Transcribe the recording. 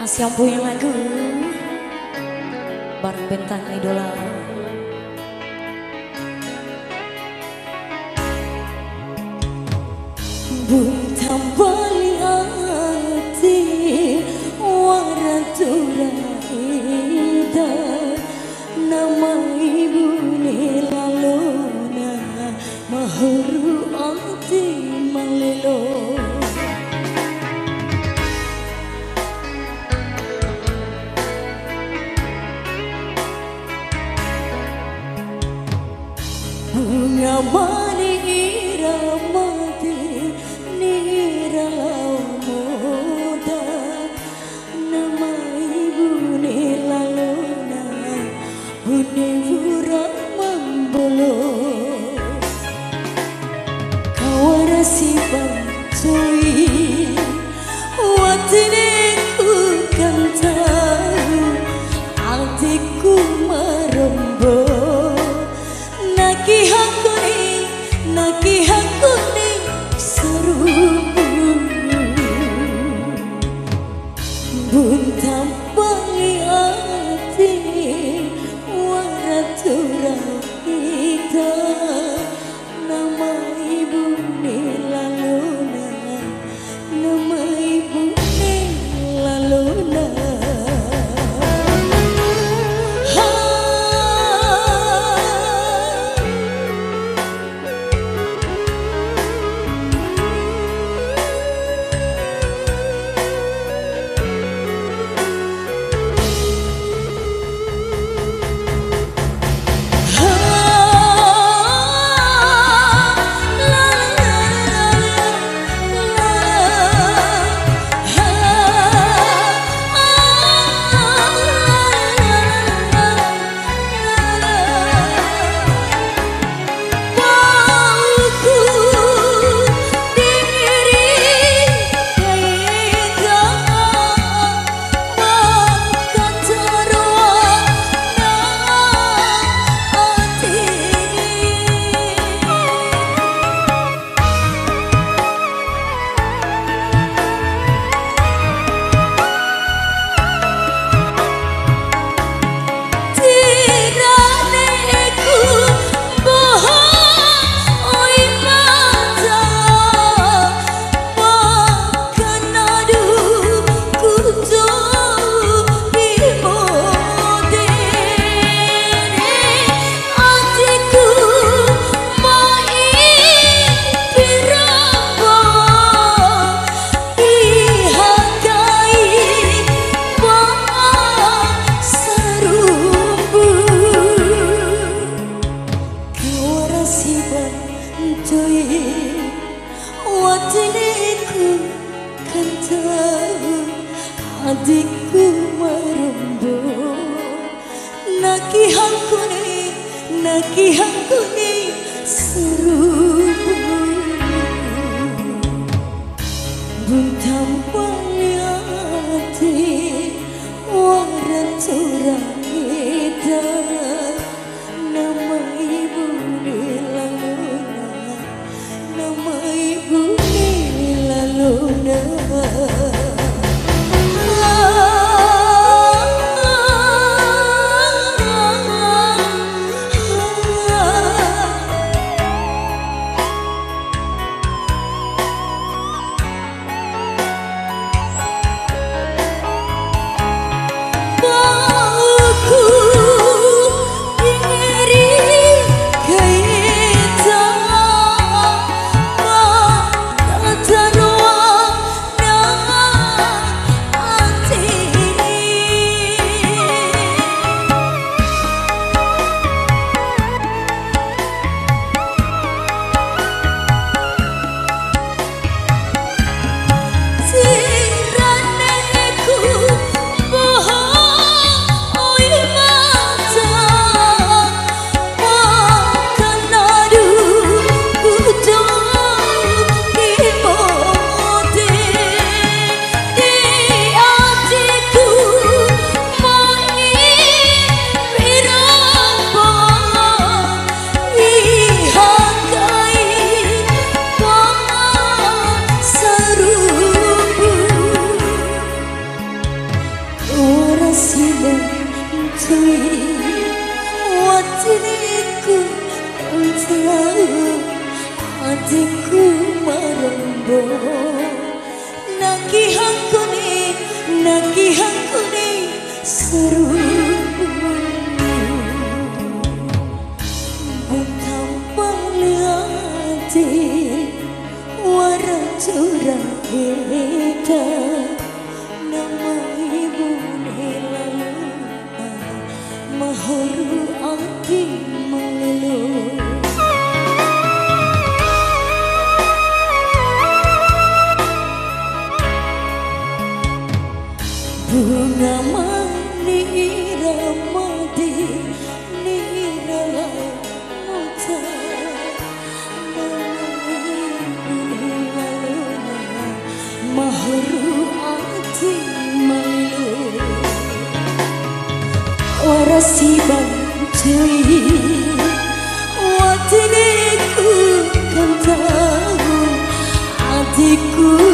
Masih yang punya lagu bareng bentang idola. Buntang bali hati waratura ida nama ibu nilalona mahuru hati malelo. Bunga mani iramati niralau muda nama ibu nilalona bune vura mambolo kawarasi bantui watine ku kan tahu hatiku merembo naki hakuni serupu buntang bali hati waratura ita nama ibu nilalona nama ibu nilalona. Watineku kan tahu adikku merembo naki hakuni serupu buntang bali hati waratura ida nama ibu nilalona nama ibu nilalona. cuy watiniku tahu adikku marombo nagi hakune seru bentang liati wara curang kita nama ibu lalu mahuru aki melu bunga mani ramadi nirala muta mahru ati malu warasi bancuy watiniku kan tahu adikku